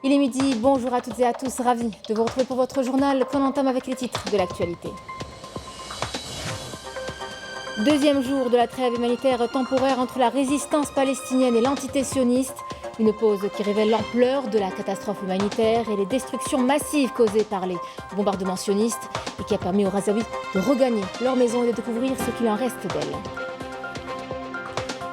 Il est midi, bonjour à toutes et à tous, ravi de vous retrouver pour votre journal qu'on entame avec les titres de l'actualité. Deuxième jour de la trêve humanitaire temporaire entre la résistance palestinienne et l'entité sioniste. Une pause qui révèle l'ampleur de la catastrophe humanitaire et les destructions massives causées par les bombardements sionistes et qui a permis aux Razaouis de regagner leur maison et de découvrir ce qu'il en reste d'elles.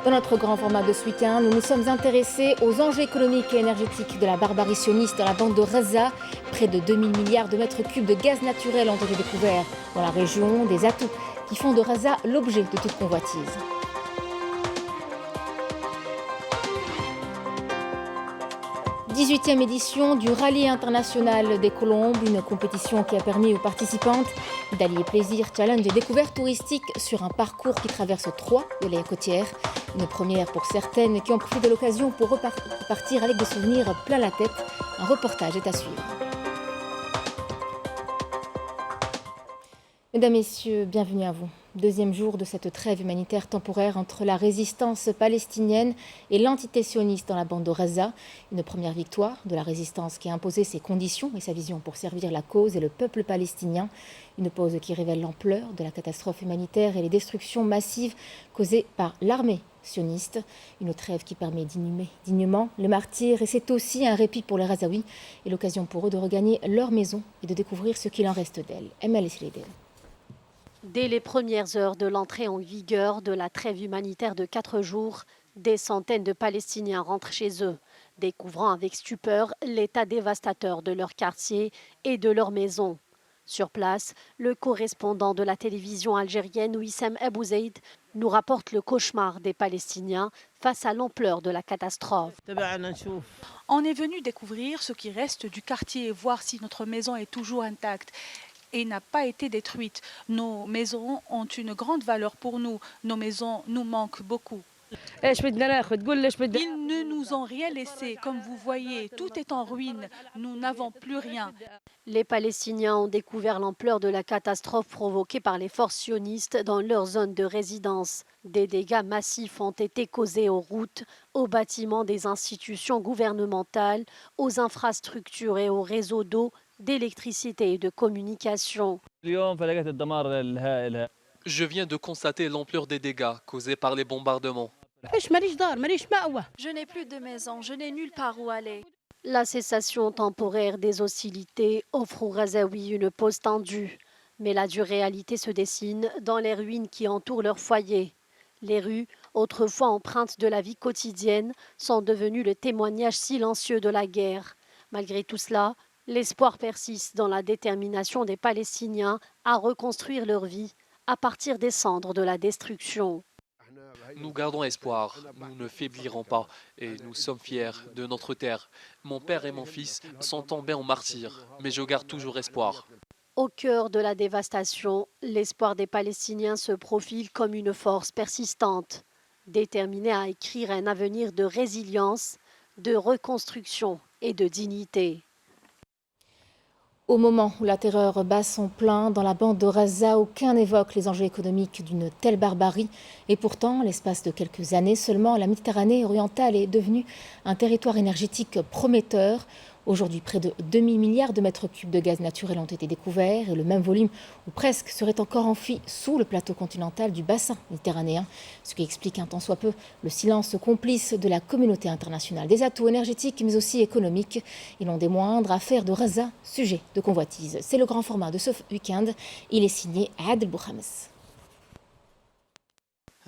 Dans notre grand format de ce week-end, nous nous sommes intéressés aux enjeux économiques et énergétiques de la barbarie sioniste dans la bande de Gaza. Près de 2000 milliards de mètres cubes de gaz naturel ont été découverts dans la région, des atouts qui font de Gaza l'objet de toute convoitise. 18e édition du Rallye international des Colombes, une compétition qui a permis aux participantes d'allier plaisir, challenge et découverte touristique sur un parcours qui traverse 3 villages côtières. Une première pour certaines qui ont profité de l'occasion pour repartir avec des souvenirs plein la tête. Un reportage est à suivre. Mesdames, Messieurs, bienvenue à vous. Deuxième jour de cette trêve humanitaire temporaire entre la résistance palestinienne et l'entité sioniste dans la bande de Gaza. Une première victoire de la résistance qui a imposé ses conditions et sa vision pour servir la cause et le peuple palestinien. Une pause qui révèle l'ampleur de la catastrophe humanitaire et les destructions massives causées par l'armée sioniste. Une trêve qui permet d'inhumer dignement les martyrs et c'est aussi un répit pour les Gazaouis et l'occasion pour eux de regagner leur maison et de découvrir ce qu'il en reste d'elles. Emel Esledel. Dès les premières heures de l'entrée en vigueur de la trêve humanitaire de 4 jours, des centaines de Palestiniens rentrent chez eux, découvrant avec stupeur l'état dévastateur de leur quartier et de leur maison. Sur place, le correspondant de la télévision algérienne Wissem Abouzeid nous rapporte le cauchemar des Palestiniens face à l'ampleur de la catastrophe. On est venu découvrir ce qui reste du quartier, voir si notre maison est toujours intacte et n'a pas été détruite. Nos maisons ont une grande valeur pour nous. Nos maisons nous manquent beaucoup. Ils ne nous ont rien laissé. Comme vous voyez, tout est en ruine. Nous n'avons plus rien. Les Palestiniens ont découvert l'ampleur de la catastrophe provoquée par les forces sionistes dans leur zone de résidence. Des dégâts massifs ont été causés aux routes, aux bâtiments des institutions gouvernementales, aux infrastructures et aux réseaux d'eau, d'électricité et de communication. Je viens de constater l'ampleur des dégâts causés par les bombardements. Je n'ai plus de maison, je n'ai nulle part où aller. La cessation temporaire des hostilités offre aux Gazaouis une pause tendue. Mais la dure réalité se dessine dans les ruines qui entourent leur foyer. Les rues, autrefois empreintes de la vie quotidienne, sont devenues le témoignage silencieux de la guerre. Malgré tout cela, l'espoir persiste dans la détermination des Palestiniens à reconstruire leur vie à partir des cendres de la destruction. Nous gardons espoir, nous ne faiblirons pas et nous sommes fiers de notre terre. Mon père et mon fils sont tombés en martyrs, mais je garde toujours espoir. Au cœur de la dévastation, l'espoir des Palestiniens se profile comme une force persistante, déterminée à écrire un avenir de résilience, de reconstruction et de dignité. Au moment où la terreur bat son plein dans la bande de Gaza, aucun n'évoque les enjeux économiques d'une telle barbarie. Et pourtant, l'espace de quelques années seulement, la Méditerranée orientale est devenue un territoire énergétique prometteur. Aujourd'hui, près de 2000 milliards de mètres cubes de gaz naturel ont été découverts et le même volume, ou presque, serait encore enfui sous le plateau continental du bassin méditerranéen, ce qui explique un tant soit peu le silence complice de la communauté internationale. Des atouts énergétiques mais aussi économiques, et non des moindres, à faire de Gaza sujet de convoitise. C'est le grand format de ce week-end. Il est signé Adel Bouhames.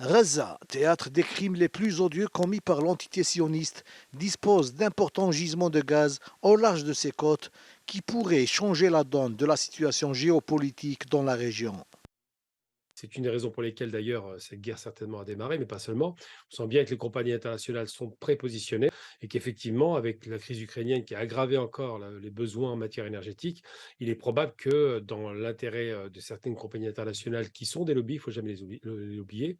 Gaza, théâtre des crimes les plus odieux commis par l'entité sioniste, dispose d'importants gisements de gaz au large de ses côtes qui pourraient changer la donne de la situation géopolitique dans la région. C'est une des raisons pour lesquelles d'ailleurs cette guerre certainement a démarré, mais pas seulement. On sent bien que les compagnies internationales sont prépositionnées et qu'effectivement, avec la crise ukrainienne qui a aggravé encore les besoins en matière énergétique, il est probable que dans l'intérêt de certaines compagnies internationales qui sont des lobbies, il ne faut jamais les oublier,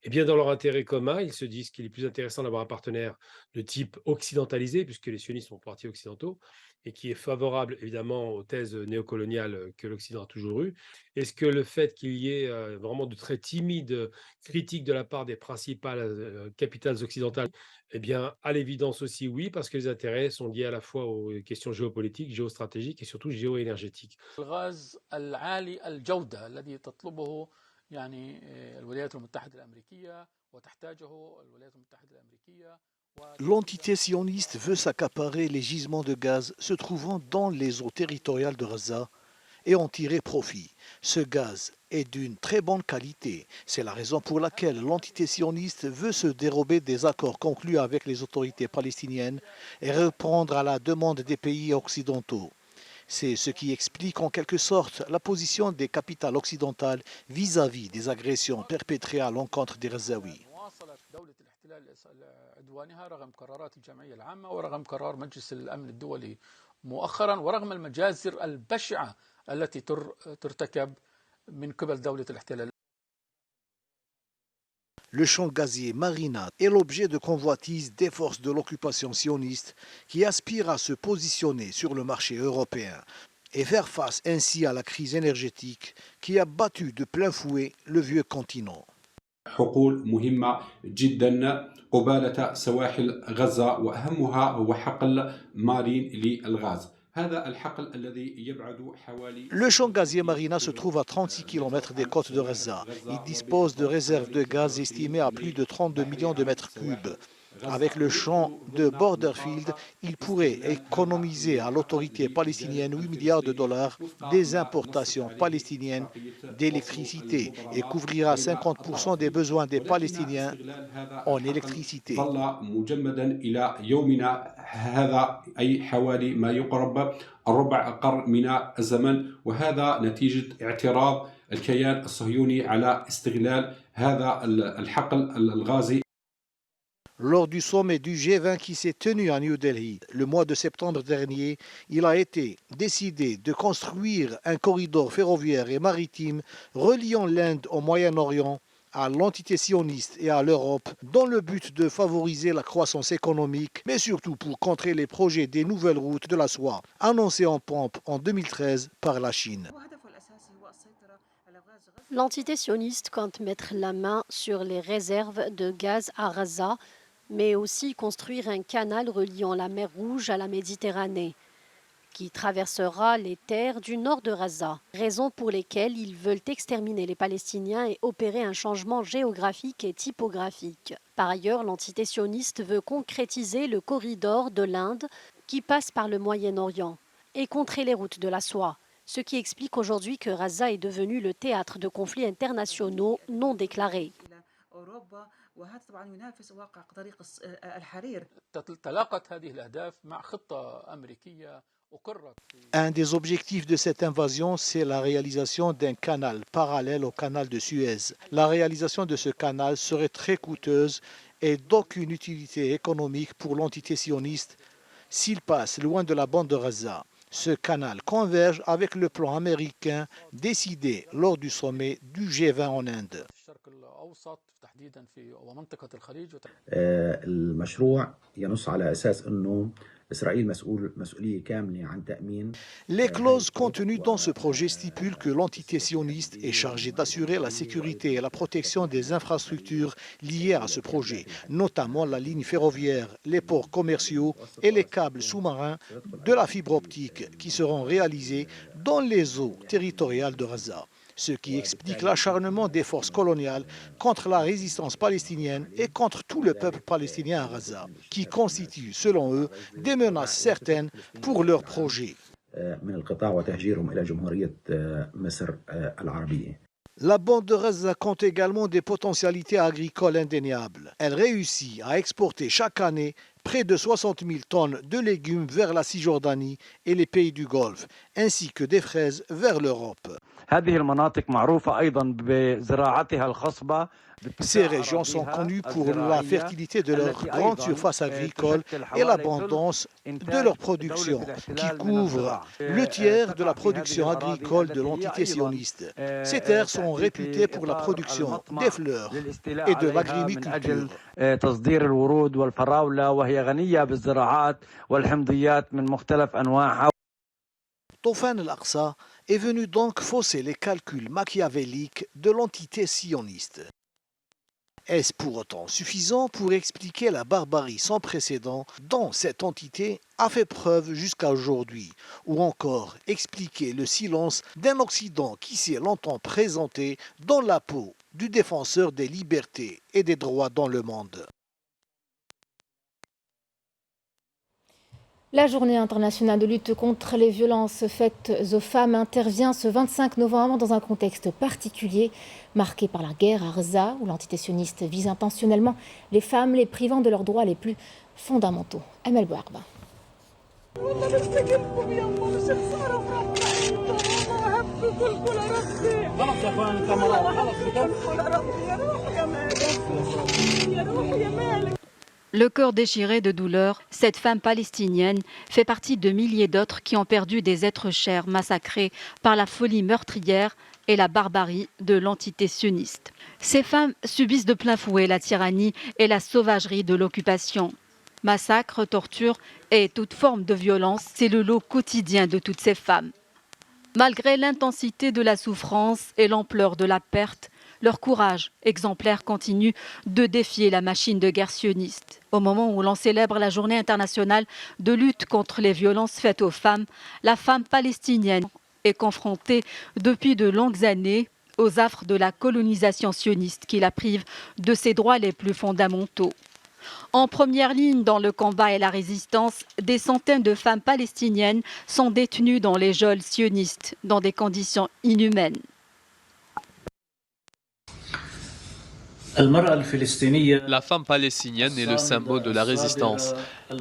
Eh bien, dans leur intérêt commun, ils se disent qu'il est plus intéressant d'avoir un partenaire de type occidentalisé, puisque les sionistes sont partis occidentaux, et qui est favorable évidemment aux thèses néocoloniales que l'Occident a toujours eues. Est-ce que le fait qu'il y ait vraiment de très timides critiques de la part des principales capitales occidentales, eh bien, à l'évidence aussi, oui, parce que les intérêts sont liés à la fois aux questions géopolitiques, géostratégiques et surtout géoénergétiques. الغاز العالي الجودة الذي تطلبه يعني الولايات المتحدة الأمريكية وتحتاجه الولايات المتحدة الأمريكية. L'entité sioniste veut s'accaparer les gisements de gaz se trouvant dans les eaux territoriales de Gaza et en tirer profit. Ce gaz est d'une très bonne qualité. C'est la raison pour laquelle l'entité sioniste veut se dérober des accords conclus avec les autorités palestiniennes et répondre à la demande des pays occidentaux. C'est ce qui explique en quelque sorte la position des capitales occidentales vis-à-vis des agressions perpétrées à l'encontre des Gazaouis. دولة الاحتلال عدوانها رغم قرارات الجمعية العامة ورغم قرار مجلس الأمن الدولي مؤخرا ورغم المجازر البشعة التي ترتكب من قبل دولة الاحتلال. Le champ gazier Marina est l'objet de convoitises des forces de l'occupation sioniste qui aspirent à se positionner sur le marché européen et faire face ainsi à la crise énergétique qui a battu de plein fouet le vieux continent. حقول مهمة جدا قبالة سواحل غزة وأهمها هو حقل مارين للغاز. Le champ gazier Marina se trouve à 36 km des côtes de Gaza. Il dispose de réserves de gaz estimées à plus de 32 millions de mètres cubes. Avec le champ de Borderfield, il pourrait économiser à l'autorité palestinienne 8 milliards de dollars des importations palestiniennes d'électricité et couvrira 50% des besoins des Palestiniens en électricité. هذا أي حوالي ما يقرب الربع قرن من الزمن وهذا نتيجة اعتراض الكيان الصهيوني على استغلال هذا الحقل الغازي. Lors du sommet du G20 qui s'est tenu à New Delhi le mois de septembre dernier, il a été décidé de construire un corridor ferroviaire et maritime reliant l'Inde au Moyen-Orient à l'entité sioniste et à l'Europe dans le but de favoriser la croissance économique, mais surtout pour contrer les projets des nouvelles routes de la soie annoncés en pompe en 2013 par la Chine. L'entité sioniste compte mettre la main sur les réserves de gaz à Gaza, mais aussi construire un canal reliant la mer Rouge à la Méditerranée, qui traversera les terres du nord de Gaza, raison pour lesquelles ils veulent exterminer les Palestiniens et opérer un changement géographique et typographique. Par ailleurs, l'entité sioniste veut concrétiser le corridor de l'Inde qui passe par le Moyen-Orient et contrer les routes de la soie, ce qui explique aujourd'hui que Gaza est devenu le théâtre de conflits internationaux non déclarés. وهذا طبعا ينافس واقع طريق الحرير. تلاقت هذه الأهداف مع خطة أمريكية أقرت. Un des objectifs de cette invasion, c'est la réalisation d'un canal parallèle au canal de Suez. La réalisation de ce canal serait très coûteuse et d'aucune utilité économique pour l'entité sioniste s'il passe loin de la bande de Gaza. Ce canal converge avec le plan américain décidé lors du sommet du G20 en Inde. المشروع ينص على أساس أنه Les clauses contenues dans ce projet stipulent que l'entité sioniste est chargée d'assurer la sécurité et la protection des infrastructures liées à ce projet, notamment la ligne ferroviaire, les ports commerciaux et les câbles sous-marins de la fibre optique qui seront réalisés dans les eaux territoriales de Gaza. Ce qui explique l'acharnement des forces coloniales contre la résistance palestinienne et contre tout le peuple palestinien à Gaza, qui constitue, selon eux, des menaces certaines pour leur projet. La bande de Gaza compte également des potentialités agricoles indéniables. Elle réussit à exporter chaque année près de 60 000 tonnes de légumes vers la Cisjordanie et les pays du Golfe, ainsi que des fraises vers l'Europe. Ces régions sont connues pour la fertilité de leurs grandes surfaces agricoles et l'abondance de leur production, qui couvre le tiers de la production agricole de l'entité sioniste. Ces terres sont réputées pour la production des fleurs et de l'agriculture. Toufan El-Aqsa est venu donc fausser les calculs machiavéliques de l'entité sioniste. Est-ce pour autant suffisant pour expliquer la barbarie sans précédent dont cette entité a fait preuve jusqu'à aujourd'hui, ou encore expliquer le silence d'un Occident qui s'est longtemps présenté dans la peau du défenseur des libertés et des droits dans le monde? La journée internationale de lutte contre les violences faites aux femmes intervient ce 25 novembre dans un contexte particulier, marqué par la guerre à Gaza, où l'entité sioniste vise intentionnellement les femmes, les privant de leurs droits les plus fondamentaux. Amel Bouarba. Le cœur déchiré de douleur, cette femme palestinienne fait partie de milliers d'autres qui ont perdu des êtres chers massacrés par la folie meurtrière et la barbarie de l'entité sioniste. Ces femmes subissent de plein fouet la tyrannie et la sauvagerie de l'occupation. Massacres, tortures et toute forme de violence, c'est le lot quotidien de toutes ces femmes. Malgré l'intensité de la souffrance et l'ampleur de la perte, leur courage exemplaire continue de défier la machine de guerre sioniste. Au moment où l'on célèbre la journée internationale de lutte contre les violences faites aux femmes, la femme palestinienne est confrontée depuis de longues années aux affres de la colonisation sioniste qui la prive de ses droits les plus fondamentaux. En première ligne dans le combat et la résistance, des centaines de femmes palestiniennes sont détenues dans les geôles sionistes dans des conditions inhumaines. La femme palestinienne est le symbole de la résistance.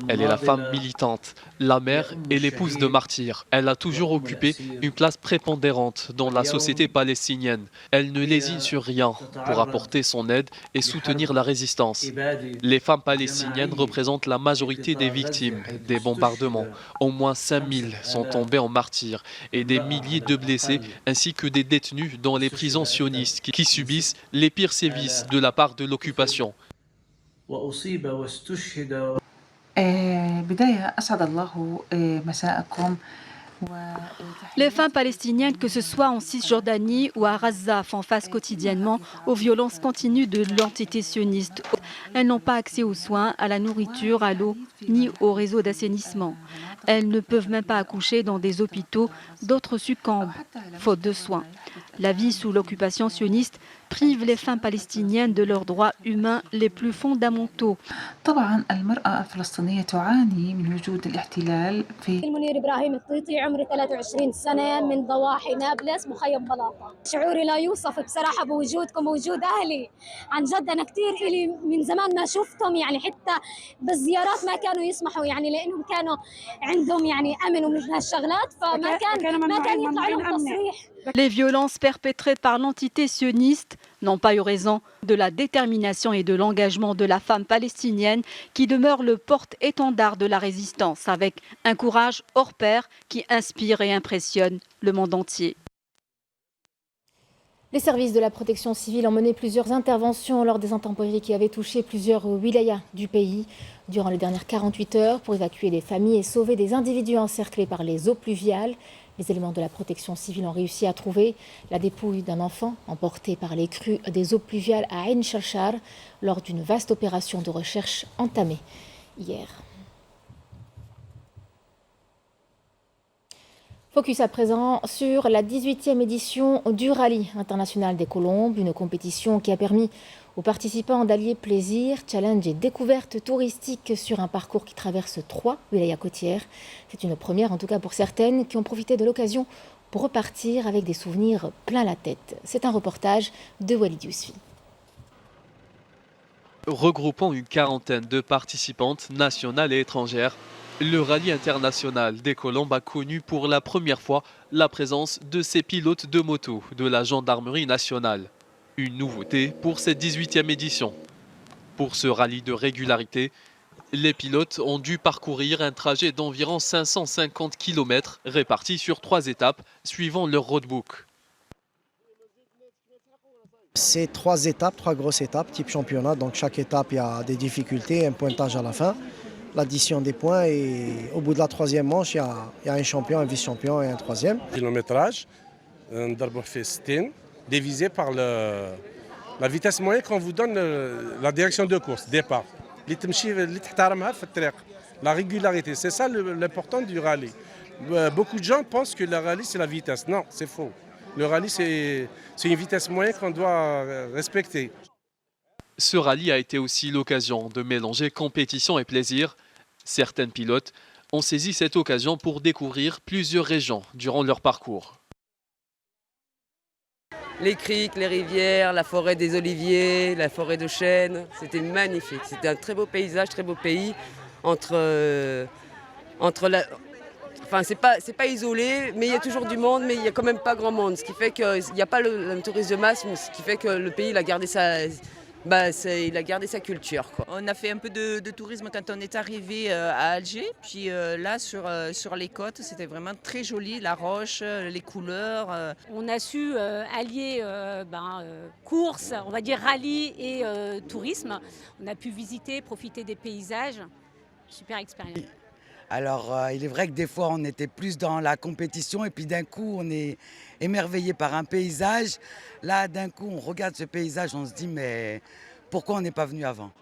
Elle est la femme militante, la mère et l'épouse de martyrs. Elle a toujours occupé une place prépondérante dans la société palestinienne. Elle ne lésine sur rien pour apporter son aide et soutenir la résistance. Les femmes palestiniennes représentent la majorité des victimes des bombardements. Au moins 5000 sont tombés en martyrs et des milliers de blessés ainsi que des détenus dans les prisons sionistes qui subissent les pires sévices de la part de l'occupation. Les femmes palestiniennes, que ce soit en Cisjordanie ou à Gaza, font face quotidiennement aux violences continues de l'entité sioniste. Elles n'ont pas accès aux soins, à la nourriture, à l'eau, ni au réseau d'assainissement. Elles ne peuvent même pas accoucher dans des hôpitaux. D'autres succombent, faute de soins. La vie sous l'occupation sioniste prive les femmes palestiniennes de leurs droits humains les plus fondamentaux. المنير إبراهيم الطيطي عمري 23 سنة من ضواحي نابلس مخيم بلاطة. شعوري لا يوصف بصراحة بوجودكم ووجود أهلي. عن جد أنا كثير إلي من زمان ما شفتهم يعني حتى بالزيارات ما كانوا يسمحوا يعني لأنهم كانوا عندهم يعني أمن ومن هالشغلات فما كان يطلع لهم تصريح. Les violences perpétrées par l'entité sioniste n'ont pas eu raison de la détermination et de l'engagement de la femme palestinienne qui demeure le porte-étendard de la résistance avec un courage hors pair qui inspire et impressionne le monde entier. Les services de la protection civile ont mené plusieurs interventions lors des intempéries qui avaient touché plusieurs wilayas du pays durant les dernières 48 heures pour évacuer des familles et sauver des individus encerclés par les eaux pluviales. Les éléments de la protection civile ont réussi à trouver la dépouille d'un enfant emporté par les crues des eaux pluviales à Ain Sharshar lors d'une vaste opération de recherche entamée hier. Focus à présent sur la 18e édition du Rallye international des Colombes, une compétition qui a permis aux participants d'allier plaisir, challenge et découverte touristique sur un parcours qui traverse 3 wilayas côtières. C'est une première, en tout cas pour certaines, qui ont profité de l'occasion pour repartir avec des souvenirs plein la tête. C'est un reportage de Walid Yousfi. Regroupant une quarantaine de participantes nationales et étrangères, le rallye international des Colombes a connu pour la première fois la présence de ces pilotes de moto de la gendarmerie nationale. Une nouveauté pour cette 18e édition. Pour ce rallye de régularité, les pilotes ont dû parcourir un trajet d'environ 550 km répartis sur 3 étapes suivant leur roadbook. C'est 3 étapes, 3 grosses étapes, type championnat. Donc chaque étape, il y a des difficultés, un pointage à la fin, l'addition des points. Et au bout de la 3e manche, il y a un champion, un vice-champion et un 3e. Kilométrage, divisé par la vitesse moyenne qu'on vous donne, la direction de course, départ. La régularité, c'est ça l'important du rallye. Beaucoup de gens pensent que le rallye, c'est la vitesse. Non, c'est faux. Le rallye, c'est une vitesse moyenne qu'on doit respecter. Ce rallye a été aussi l'occasion de mélanger compétition et plaisir. Certains pilotes ont saisi cette occasion pour découvrir plusieurs régions durant leur parcours. Les criques, les rivières, la forêt des oliviers, la forêt de chênes, c'était magnifique. C'était un très beau paysage, très beau pays. Enfin, c'est pas isolé, mais il y a toujours du monde, mais il n'y a quand même pas grand monde. Ce qui fait qu'il n'y a pas le tourisme de masse, ce qui fait que le pays il a gardé sa culture, quoi. On a fait un peu de tourisme quand on est arrivé à Alger. Puis là, sur les côtes, c'était vraiment très joli, la roche, les couleurs. On a su allier course, on va dire rallye et tourisme. On a pu visiter, profiter des paysages. Super expérience. Alors, il est vrai que des fois, on était plus dans la compétition et puis d'un coup, on est émerveillé par un paysage. Là, d'un coup, on regarde ce paysage, on se dit, mais pourquoi on n'est pas venu avant ?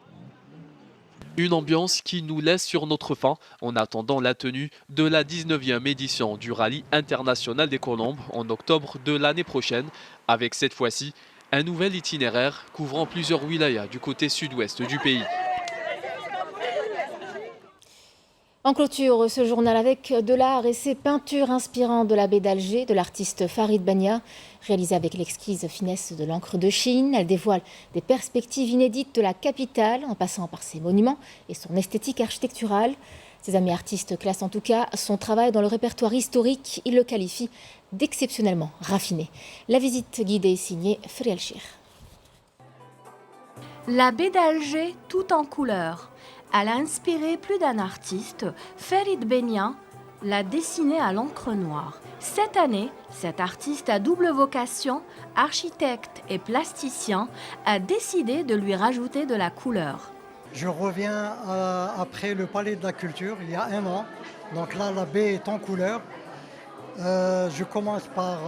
Une ambiance qui nous laisse sur notre faim en attendant la tenue de la 19e édition du rallye international des Colombes en octobre de l'année prochaine, avec cette fois-ci un nouvel itinéraire couvrant plusieurs wilayas du côté sud-ouest du pays. En clôture, ce journal avec de l'art et ses peintures inspirant de la baie d'Alger de l'artiste Farid Bania. Réalisée avec l'exquise finesse de l'encre de Chine, elle dévoile des perspectives inédites de la capitale en passant par ses monuments et son esthétique architecturale. Ses amis artistes classent en tout cas son travail dans le répertoire historique. Ils le qualifient d'exceptionnellement raffiné. La visite guidée est signée Friel Chir. La baie d'Alger tout en couleurs. Elle a inspiré plus d'un artiste, Farid Bania, l'a dessinée à l'encre noire. Cette année, cet artiste à double vocation, architecte et plasticien, a décidé de lui rajouter de la couleur. Je reviens après le Palais de la Culture, il y a 1 an. Donc là, la baie est en couleur. Je commence par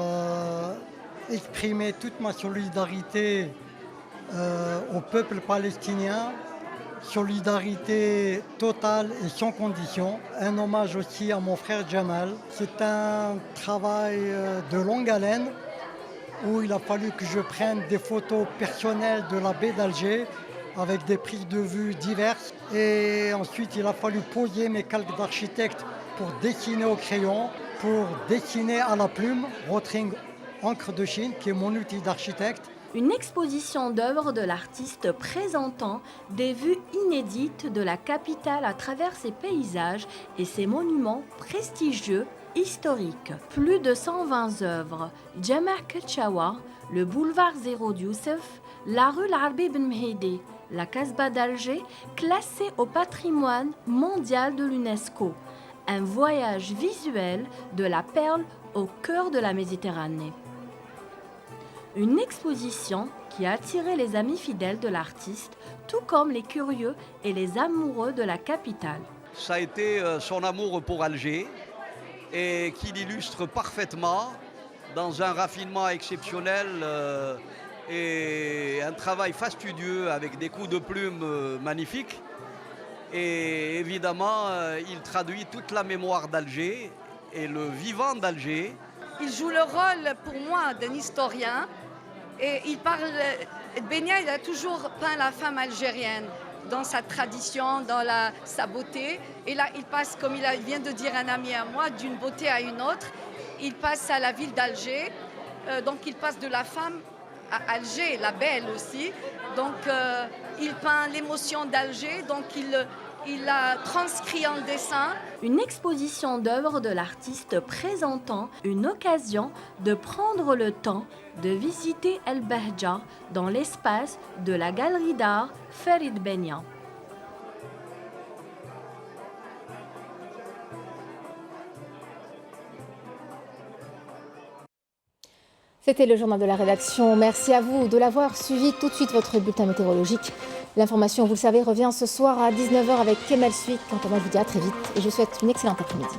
exprimer toute ma solidarité au peuple palestinien. Solidarité totale et sans condition. Un hommage aussi à mon frère Jamal. C'est un travail de longue haleine où il a fallu que je prenne des photos personnelles de la baie d'Alger avec des prises de vue diverses. Et ensuite, il a fallu poser mes calques d'architecte pour dessiner au crayon, pour dessiner à la plume, Rotring encre de Chine, qui est mon outil d'architecte. Une exposition d'œuvres de l'artiste présentant des vues inédites de la capitale à travers ses paysages et ses monuments prestigieux historiques. Plus de 120 œuvres, Djamah Ketchawa, le boulevard Zéro Youssef, la rue Larbi Ben Mehdi, la Casbah d'Alger, classée au patrimoine mondial de l'UNESCO. Un voyage visuel de la perle au cœur de la Méditerranée. Une exposition qui a attiré les amis fidèles de l'artiste, tout comme les curieux et les amoureux de la capitale. Ça a été son amour pour Alger et qu'il illustre parfaitement dans un raffinement exceptionnel et un travail fastidieux avec des coups de plume magnifiques. Et évidemment, il traduit toute la mémoire d'Alger et le vivant d'Alger. Il joue le rôle pour moi d'un historien. Et il parle, Benia, il a toujours peint la femme algérienne dans sa tradition, dans sa beauté. Et là, il passe, comme il vient de dire un ami à moi, d'une beauté à une autre. Il passe à la ville d'Alger, donc il passe de la femme à Alger, la Belle aussi. Donc il peint l'émotion d'Alger, donc il l'a transcrit en dessin. Une exposition d'œuvres de l'artiste présentant une occasion de prendre le temps de visiter El Bahja dans l'espace de la galerie d'art Farid Benya. C'était le journal de la rédaction. Merci à vous de l'avoir suivi. Tout de suite, votre bulletin météorologique. L'information, vous le savez, revient ce soir à 19h avec Kemal Suik. Quant à moi, je vous dis à très vite et je vous souhaite une excellente après-midi.